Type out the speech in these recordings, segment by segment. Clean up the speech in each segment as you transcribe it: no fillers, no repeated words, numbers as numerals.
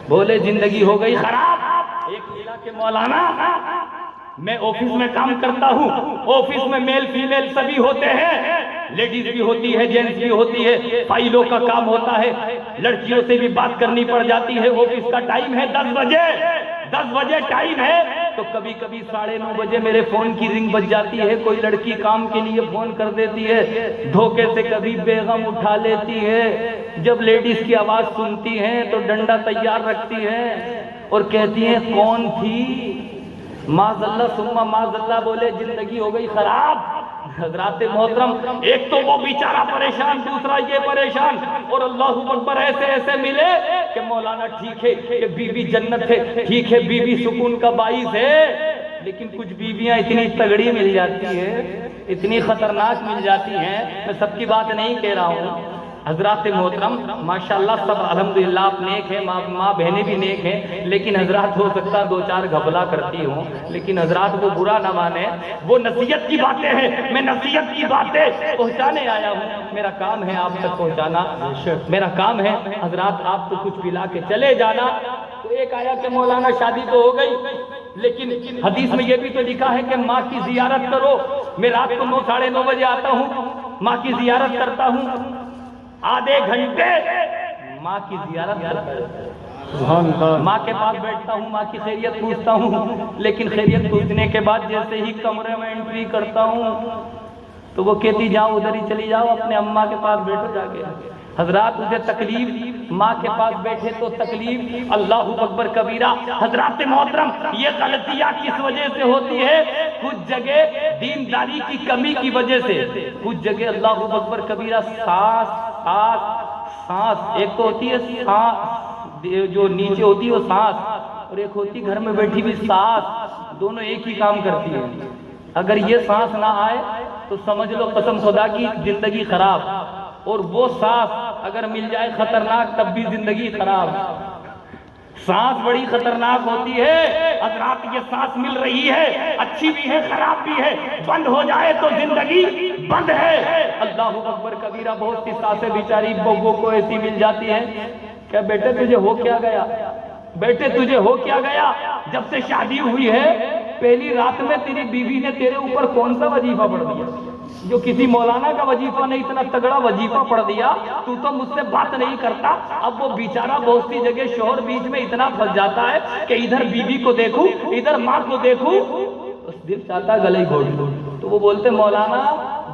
بولے زندگی ہو گئی خراب. ایک ضلع کے مولانا، میں آفس میں کام کرتا ہوں، آفس میں میل فیمیل سبھی ہوتے ہیں، لیڈیز بھی ہوتی ہے، جینٹس بھی ہوتی ہے، فائلوں کا کام ہوتا ہے، لڑکیوں سے بھی بات کرنی پڑ جاتی ہے. آفس کا ٹائم ہے 10 بجے ٹائم ہے، تو کبھی کبھی 9:30 بجے میرے فون کی رنگ بج جاتی ہے. کوئی لڑکی کام کے لیے فون کر دیتی ہے، دھوکے سے کبھی بیگم اٹھا لیتی ہے. جب لیڈیز کی آواز سنتی ہیں تو ڈنڈا تیار رکھتی ہیں اور کہتی ہیں کون تھی؟ معاذ اللہ ثم معاذ اللہ. بولے زندگی ہو گئی خراب. حضرات محترم، ایک تو وہ بیچارہ پریشان، دوسرا یہ پریشان، اور اللہ اکبر ایسے ایسے ملے کہ مولانا ٹھیک ہے کہ بیوی جنت ہے، ٹھیک ہے بیوی سکون کا باعث ہے، لیکن کچھ بیویاں اتنی تگڑی مل جاتی ہے، اتنی خطرناک مل جاتی ہیں. میں سب کی بات نہیں کہہ رہا ہوں. حضرات محترم ماشاءاللہ سب الحمدللہ آپ نیک ہیں، ماں بہنیں بھی نیک ہیں، لیکن حضرات ہو سکتا 2-4 گھپلا کرتی ہوں، لیکن حضرات وہ برا نہ مانے. وہ نصیحت کی باتیں ہیں، میں نصیحت کی باتیں پہنچانے آیا ہوں. میرا کام ہے آپ تک پہنچانا، میرا کام ہے. حضرات آپ تو کچھ پلا کے چلے جانا. تو ایک آیا کہ مولانا شادی تو ہو گئی، لیکن حدیث میں یہ بھی تو لکھا ہے کہ ماں کی زیارت کرو. میں رات کو 9-9:30 بجے آتا ہوں، ماں کی زیارت کرتا ہوں، آدھے گھنٹے ماں کی زیارت کرتا ہوں، ماں کے پاس بیٹھتا ہوں، ماں کی خیریت پوچھتا ہوں، لیکن خیریت پوچھنے کے بعد جیسے ہی کمرے میں انٹری کرتا ہوں تو وہ کہتی جاؤ ادھر ہی چلی جاؤ، اپنے اماں کے پاس بیٹھو جا کے. حضرات مجھے تکلیف، ماں کے پاس بیٹھے تو تکلیف، اللہ اکبر کبیرہ. حضرات محترم یہ غلطیاں کس وجہ سے ہوتی ہے؟ کچھ جگہ دینداری کی کمی کی وجہ سے، کچھ جگہ اللہ اکبر کبیرہ سانس ایک تو ہوتی ہے سانس جو نیچے ہوتی ہے وہ سانس، اور ایک ہوتی گھر میں بیٹھی بھی سانس، دونوں ایک ہی کام کرتی ہے. اگر یہ سانس نہ آئے تو سمجھ لو قسم خدا کی زندگی خراب، اور وہ سانس اگر مل جائے خطرناک تب بھی زندگی خراب. سانس بڑی خطرناک ہوتی ہے. حضرات یہ سانس مل رہی ہے، اچھی بھی ہے خراب بھی ہے، بند ہو جائے تو زندگی بند ہے. اللہ اکبر کبیرہ. بہت سی سانسیں بیچاری بہووں کو ایسی مل جاتی ہیں کہ بیٹے تجھے ہو کیا گیا، بیٹے تجھے ہو کیا گیا؟ جب سے شادی ہوئی ہے پہلی رات میں تیری بیوی نے تیرے اوپر کون سا وظیفہ پڑھ دیا جو کسی مولانا کا وظیفہ نہیں، اتنا تگڑا وظیفہ پڑھ دیا، تو مجھ سے بات نہیں کرتا. اب وہ بیچارہ بہت سی جگہ شوہر بیچ میں اتنا پھنس جاتا ہے کہ ادھر بیوی کو دیکھوں ادھر ماں کو دیکھوں، اس دل چاہتا گلے گھوٹ لوں. تو وہ بولتے مولانا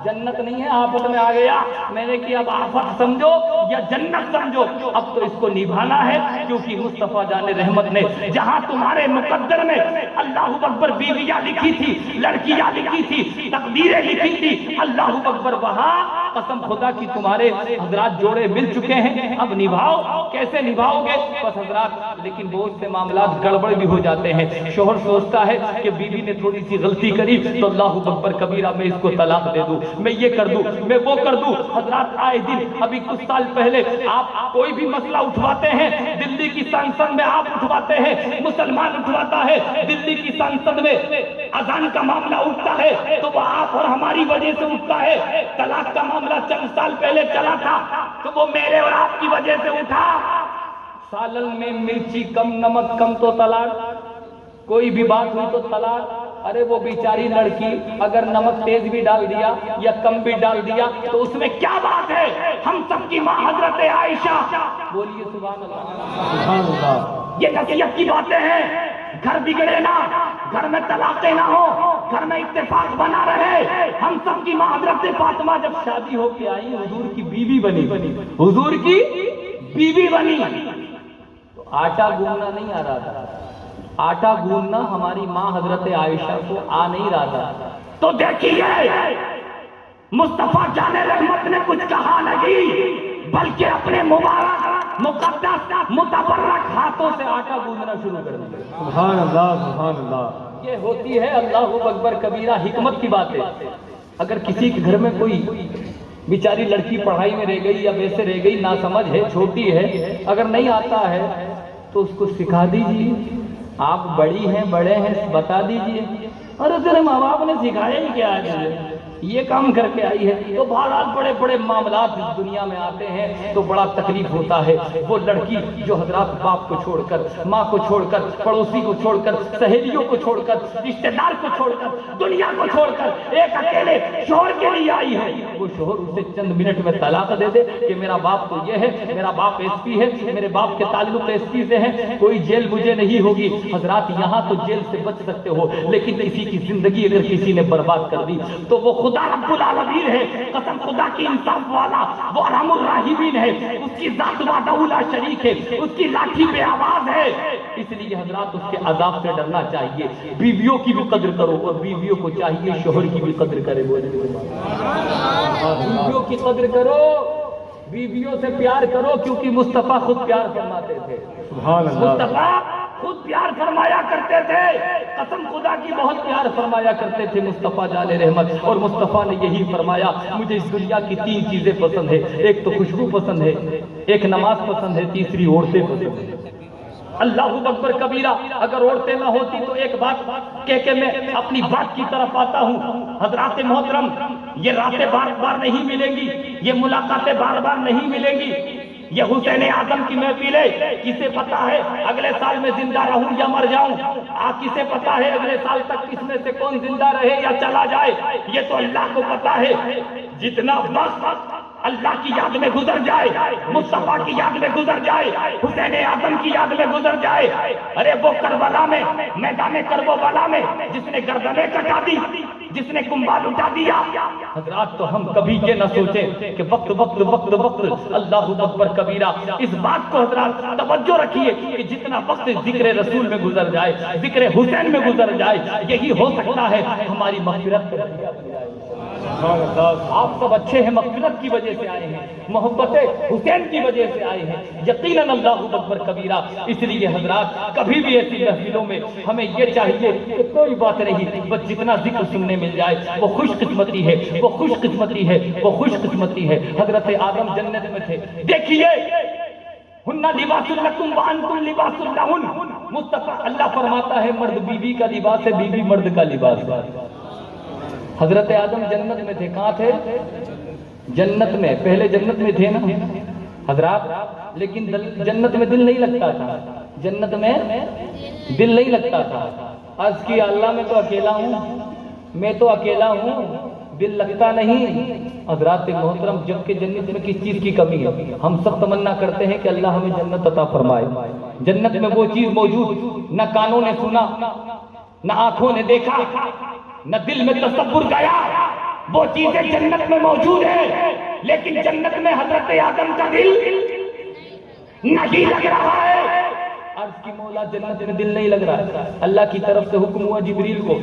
جنت نہیں ہے، آفت میں آ گیا. میں نے کہ اب آفت سمجھو یا جنت سمجھو، اب تو اس کو نبھانا ہے، کیونکہ مصطفیٰ جان رحمت نے جہاں تمہارے مقدر میں اللہ اکبر بیویاں لکھی تھی، لڑکیاں لکھی تھی، تقدیریں لکھی تھی، اللہ اکبر وہاں قسم خدا کی تمہارے حضرات جوڑے مل چکے ہیں. اب نبھاؤ، کیسے نبھاؤ گے؟ بس حضرات لیکن بہت سے معاملات گڑبڑ بھی ہو جاتے ہیں. شوہر سوچتا ہے کہ بیوی نے تھوڑی سی غلطی کری تو اللہ اکبر کبیرہ میں اس کو طلاق دے دوں، میں یہ کر دوں، میں وہ کر دوں. حضرات آئے دن ابھی کچھ سال پہلے آپ کوئی بھی مسئلہ اٹھواتے ہیں، دلی کی سنسد میں آپ اٹھواتے ہیں، مسلمان اٹھواتا ہے، دلی کی سنسد میں اذان کا معاملہ اٹھتا ہے تو وہ آپ اور ہماری وجہ سے اٹھتا ہے. طلاق کا معاملہ چند سال پہلے چلا تھا تو وہ میرے اور آپ کی وجہ سے اٹھا. سالن میں مرچی کم نمک کم تو طلاق، کوئی بھی بات ہوئی تو طلاق. ارے وہ بیچاری لڑکی اگر نمک تیز بھی ڈال دیا یا کم بھی ڈال دیا تو اس میں کیا بات ہے؟ ہم سب کی ماں حضرت عائشہ، بولیے سبحان اللہ. یہ نصیحت کی باتیں ہیں. گھر بگڑے نہ، گھر میں طلاقیں نہ ہو، گھر میں اتفاق بنا رہے. ہم سب کی ماں حضرت فاطمہ جب شادی ہو کے آئی حضور کی بیوی بنی، حضور کی بیوی بنی تو آٹا گوندنا نہیں آ رہا تھا. آٹا گوندنا ہماری ماں حضرت عائشہ کو آ نہیں رہا تھا. تو دیکھیے مصطفیٰ جان رحمت نے کچھ کہا نہیں، بلکہ اپنے مبارک مقدس متبرک ہاتھوں سے آٹا گوندنا شروع کر دیا. سبحان اللہ سبحان اللہ. یہ ہوتی ہے اللہ اکبر کبیرہ حکمت کی بات ہے. اگر کسی کے گھر میں کوئی بیچاری لڑکی پڑھائی میں رہ گئی یا ویسے رہ گئی، ناسمجھ ہے، چھوٹی ہے، اگر نہیں آتا ہے تو اس کو سکھا دیجیے. آپ بڑی ہیں، بڑے ہیں، بتا دیجئے. ارے تیرے ماں باپ نے سکھایا ہی کیا ہے تجھے؟ یہ کام کر کے آئی ہے. تو بہرحال بڑے بڑے معاملات اس دنیا میں آتے ہیں تو بڑا تکلیف ہوتا ہے. وہ لڑکی جو حضرات باپ کو چھوڑ کر, ماں کو چھوڑ کر, پڑوسی کو چھوڑ کر, سہیلیوں کو چھوڑ کر, رشتہ دار کو چھوڑ کر, دنیا کو چھوڑ کر ایک اکیلے شوہر کے لیے آئی ہے, وہ شوہر اسے چند منٹ میں طلاق دے دے کہ میرا باپ تو یہ ہے, میرا باپ ایس پی ہے, میرے باپ کے تعلق ایس پی سے ہیں, کوئی جیل مجھے نہیں ہوگی. حضرات یہاں تو جیل سے بچ سکتے ہو, لیکن کسی کی زندگی اگر کسی نے برباد کر دی تو وہ خدا رب العالمین ہے, قسم خدا کی انصاف والا, وہ ارحم الراحمین ہے, اس کی ذات وحدہ لا شریک ہے, اس کی لاٹھی بے آواز ہے. اس لیے حضرات اس کے عذاب سے ڈرنا چاہیے. بیویوں کی بھی قدر کرو اور بیویوں کو چاہیے شوہر کی بھی قدر کرے. بیویوں کی قدر کرو, بیویوں سے پیار کرو, کیونکہ مصطفیٰ خود پیار فرماتے تھے. سبحان اللہ. مصطفیٰ خود پیار فرمایا کرتے تھے, قسم خدا کی بہت پیار فرمایا کرتے تھے مصطفیٰ جان رحمت. اور مصطفیٰ نے یہی فرمایا, مجھے اس دنیا کی 3 چیزیں پسند ہے. ایک تو خوشبو پسند ہے, ایک نماز پسند ہے, تیسری عورتیں پسند ہے. اللہ اکبر کبیرہ. اگر عورتیں نہ ہوتی تو ایک بات کہہ کے میں اپنی بات کی طرف آتا ہوں. حضرات محترم, یہ راتیں بار بار نہیں ملیں گی, یہ ملاقاتیں بار بار نہیں ملیں گی. یہ حسین اعظم کی محفل ہے, کسے پتا ہے اگلے سال میں زندہ رہوں یا مر جاؤں, کسے پتا ہے اگلے سال تک کس میں سے کون زندہ رہے یا چلا جائے, یہ تو اللہ کو پتا ہے. جتنا وقت اللہ کی یاد میں گزر جائے, مصطفیٰ کی یاد میں گزر جائے, حسین اعظم کی یاد میں گزر جائے. ارے وہ کربلا میں, میدان کربلا میں جس نے گردنیں کٹا دی, جس نے کنبال اٹھا دیا. حضرات تو ہم کبھی یہ نہ سوچیں کہ وقت وقت وقت وقت. اللہ اکبر کبیرہ. اس بات کو حضرات توجہ رکھیے کہ جتنا وقت ذکر رسول میں گزر جائے, ذکر حسین میں گزر جائے, یہی ہو سکتا ہے ہماری مغفرت. آپ سب اچھے ہیں, مغفرت کی وجہ سے آئے ہیں, محبت حسین کی وجہ سے آئے ہیں, یقیناً اللہ اکبر کبیرہ. اس لیے حضرات کبھی بھی ایسی محفلوں میں ہمیں یہ چاہیے کہ کوئی بات نہیں, بس جتنا ذکر سننے مل جائے وہ خوش قسمتی ہے, وہ خوش قسمتی ہے, وہ خوش قسمتی ہے. حضرت آدم جنت میں تھے, دیکھیے ہن لباس لکم وانتم لباس لہن. مصطفیٰ اللہ فرماتا ہے مرد بیوی کا لباس ہے, بیوی مرد کا لباس ہے. حضرت آدم جنت میں تھے, کہاں تھے؟ جنت میں. پہلے جنت میں تھے نا حضرات, لیکن جنت میں دل نہیں لگتا تھا, جنت میں دل نہیں لگتا تھا. عرض کی اللہ میں تو اکیلا ہوں, میں تو اکیلا ہوں, دل لگتا نہیں. حضرات محترم, جبکہ جنت میں کس چیز کی کمی ہے؟ ہم سب تمنا کرتے ہیں کہ اللہ ہمیں جنت عطا فرمائے. جنت میں وہ چیز موجود نہ کانوں نے سنا, نہ آنکھوں نے دیکھا, نہ دل میں تصور گیا, وہ چیزیں جنت میں موجود ہیں. لیکن جنت میں حضرت آدم کا دل نہیں لگ رہا ہے. عرض کی مولا جنت میں دل نہیں لگ رہا. اللہ کی طرف سے حکم ہوا جبریل کو,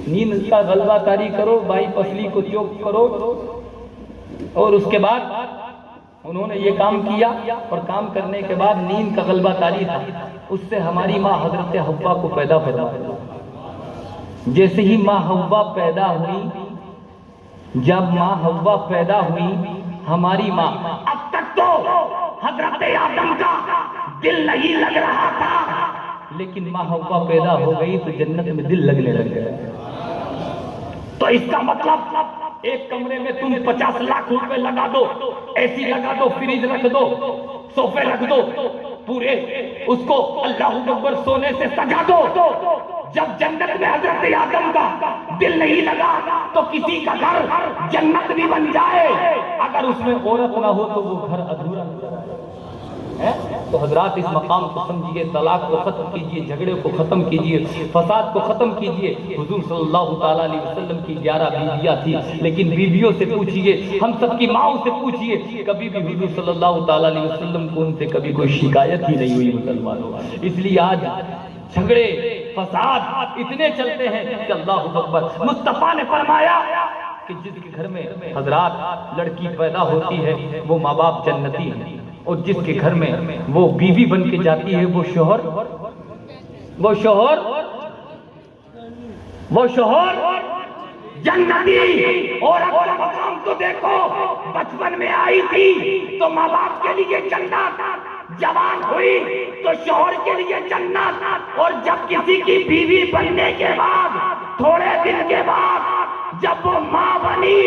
نیند کا غلبہ طاری کرو, بائی پسلی کو چوک کرو. اور اس کے بعد انہوں نے یہ کام کیا, اور کام کرنے کے بعد نیند کا غلبہ طاری تھا. اس سے ہماری ماں حضرت حوا کو پیدا فرمایا. جیسے ہی ماں حوا پیدا ہوئی, جب ماں حوا پیدا ہوئی ہماری ماں, اب تک تو حضرت آدم کا دل نہیں لگ رہا تھا, لیکن ماں حوا پیدا ہو گئی تو جنت میں دل لگنے لگ گیا. تو اس کا مطلب ایک کمرے میں تم 50 لاکھ روپے لگا دو, اے سی لگا دو, فریج رکھ دو, صوفے رکھ دو, پورے اس کو اللہ اکبر سونے سے سجا دو. جب جنت میں حضرت آدم کا دل نہیں لگا تو کسی کا گھر جنت بھی بن جائے, اگر اس میں عورت نہ ہو تو وہ گھر ادھورا ہے. تو حضرات اس مقام کو سمجھیے, طلاق کو ختم کیجیے, جھگڑے کو ختم کیجیے, فساد کو ختم کیجیے. حضور صلی اللہ تعالیٰ علیہ وسلم کی 11 بیویاں تھی, لیکن بیویوں سے پوچھیے, ہم سب کی ماؤں سے پوچھیے, کبھی بھی حضور صلی اللہ تعالیٰ علیہ وسلم کو ان سے کبھی کوئی شکایت ہی نہیں ہوئی مسلمانوں. اس لیے آج جھگڑے فساد اتنے چلتے ہیں کہ اللہ اکبر. مصطفیٰ نے فرمایا کہ جس کے گھر میں حضرات لڑکی پیدا ہوتی ہے وہ ماں باپ جنتی ہیں, اور جس کے گھر میں وہ بیوی بن کے جاتی ہے وہ شوہر جنتی. اور اپنا مقام تو دیکھو, بچپن میں آئی تھی تو ماں باپ کے لیے جنت, جوان ہوئی تو شوہر کے لیے جنت, اور جب کسی کی بیوی بننے کے بعد تھوڑے دن کے بعد جب وہ ماں بنی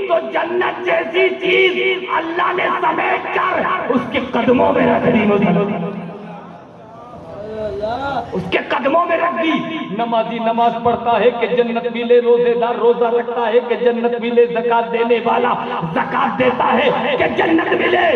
تو جنت جیسی چیز اللہ نے سمیٹ کر اس کے قدموں میں رکھ دی، اس کے قدموں میں رکھ دی۔ نمازی نماز پڑھتا ہے کہ جنت ملے، روزے دار روزہ رکھتا ہے کہ جنت ملے، زکات دینے والا زکات دیتا ہے کہ جنت ملے،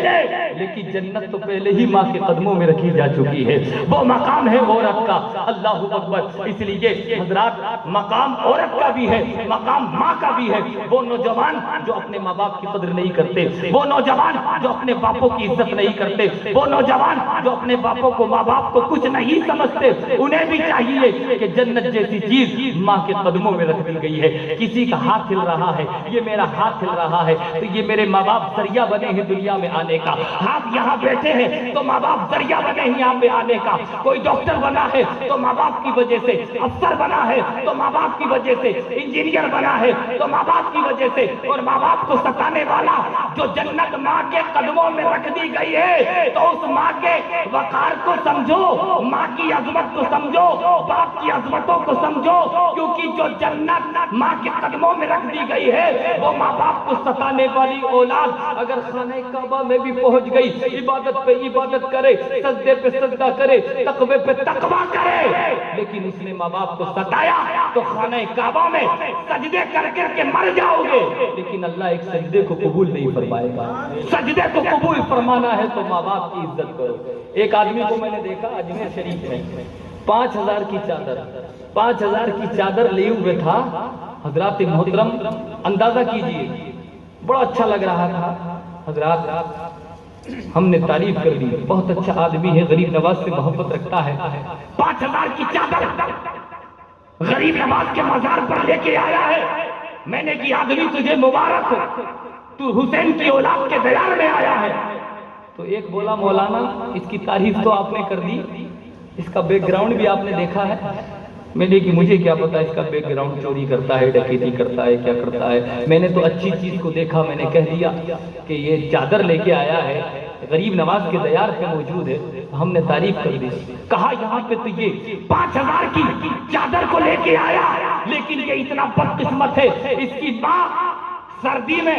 لیکن جنت تو پہلے ہی ماں کے قدموں میں رکھی جا چکی ہے۔ وہ مقام ہے عورت کا، اللہ اکبر۔ اس لیے حضرات مقام عورت کا بھی ہے، مقام ماں کا بھی ہے۔ وہ نوجوان جو اپنے ماں باپ کی قدر نہیں کرتے، وہ نوجوان جو اپنے باپوں کی عزت نہیں کرتے، وہ نوجوان جو اپنے باپوں کو ماں باپ کو کچھ نہیں سمجھتے، انہیں بھی چاہیے کہ جنت جیسی چیز ماں کے قدموں میں رکھ دی گئی ہے۔ کسی کا ہاتھ ہل رہا ہے، یہ میرا ہاتھ ہل رہا ہے تو یہ میرے ماں باپ ذریعہ بنے ہیں دنیا میں آنے کا۔ آپ یہاں بیٹھے ہیں تو ماں باپ ذریعہ بنے ہیں یہاں پہ آنے کا۔ کوئی ڈاکٹر بنا ہے تو ماں باپ کی وجہ سے، افسر بنا ہے تو ماں باپ کی وجہ سے، انجینئر بنا ہے تو ماں باپ کی وجہ سے۔ اور ماں باپ کو ستانے والا جو جنت ماں کے قدموں میں رکھ دی گئی ہے، تو اس ماں کے وقار کو سمجھو، ماں کی عظمت کو سمجھو، باپ کی عظمتوں کو سمجھو، کیونکہ جو جنت ماں کے قدموں میں رکھ دی گئی ہے، وہ ماں باپ کو ستانے والی اولاد اگر خانہ کعبہ میں بھی پہنچ گئی، عبادت پہ عبادت کرے، سجدے پہ سجدہ کرے، تقوی پہ تقوی کرے، لیکن اس نے ماں باپ کو ستایا تو خانہ کعبہ میں سجدے کر کر کے مر جاؤ گے، لیکن اللہ ایک سجدے کو قبول نہیں فرمائے گا۔ سجدے کو قبول فرمانا ہے تو ماں باپ کی عزت کرو۔ ایک آدمی کو میں نے دیکھا اجمیر شریف میں 5000 کی چادر، 5000 کی چادر لیے ہوئے تھا۔ حضرات محترم اندازہ کیجئے، بڑا اچھا لگ رہا تھا۔ حضرات ہم نے تعریف کر دی، بہت اچھا آدمی ہے، غریب نواز سے محبت رکھتا ہے۔ 5000 کی چادر غریب نواز کے مزار پر لے کے آیا ہے۔ میں نے کہا آدمی تجھے مبارک ہو، تو حسین کی اولاد کے دیار میں آیا ہے۔ تو ایک بولا مولانا اس کی تعریف تو آپ نے کر دی، اس کا بیک گراؤنڈ بھی آپ نے دیکھا ہے۔ میں نے کہ مجھے کیا پتا اس کا بیک گراؤنڈ چوری کرتا ہے، ڈکیتی کرتا ہے، کیا کرتا ہے۔ میں نے تو اچھی چیز کو دیکھا، میں نے کہہ دیا کہ یہ چادر لے کے آیا ہے، غریب نواز کے دیار پہ موجود ہے، ہم نے تعریف کر دی۔ کہا یہاں پہ تو یہ 5000 کی چادر کو لے کے آیا، لیکن یہ اتنا بدقسمت ہے، اس کی ماں سردی میں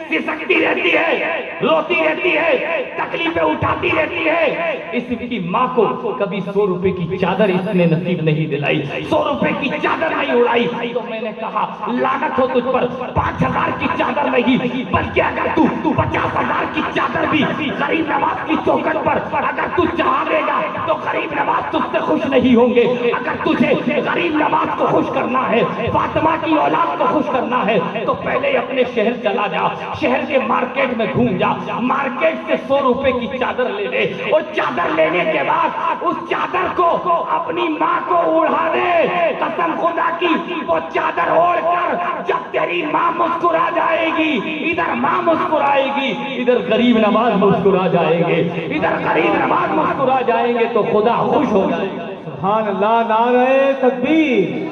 سسکتی رہتی ہے، روتی رہتی ہے، تکلیفیں اٹھاتی رہتی ہے۔ اس کی ماں کو کبھی 100 روپے کی چادر اس نے نصیب نہیں دلائی، 100 روپے کی چادر نہیں اڑائی۔ تو میں نے کہا لعنت ہو تجھ پر، 5000 کی چادر نہیں بلکہ اگر تو 50000 کی چادر بھی غریب نواز کی چوکھٹ پر اگر تو چڑھا دے گا تو غریب نواز تجھ سے خوش نہیں ہوں گے۔ اگر تجھے غریب نواز کو خوش کرنا ہے، فاطمہ کی اولاد کو خوش کرنا ہے، تو پہلے اپنے شہر چلا جا، شہر کے مارکیٹ میں گھوم جا، مارکیٹ سے 100 روپے کی چادر لے لے، اور چادر لینے کے بعد اس چادر کو اپنی ماں کو اڑا دے۔ قسم خدا کی وہ چادر اوڑھ کر جب تیری ماں مسکرا جائے گی، ادھر ماں مسکرائے گی، ادھر غریب نواز مسکرا جائیں گے، ادھر غریب نواز مسکرا جائیں گے تو خدا خوش ہو جائے گا۔ سبحان اللہ، نعرہ تکبیر،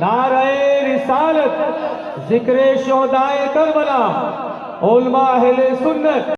نعرہ رسالت، ذکر شہدائے کربلا، علماء اہل سنت۔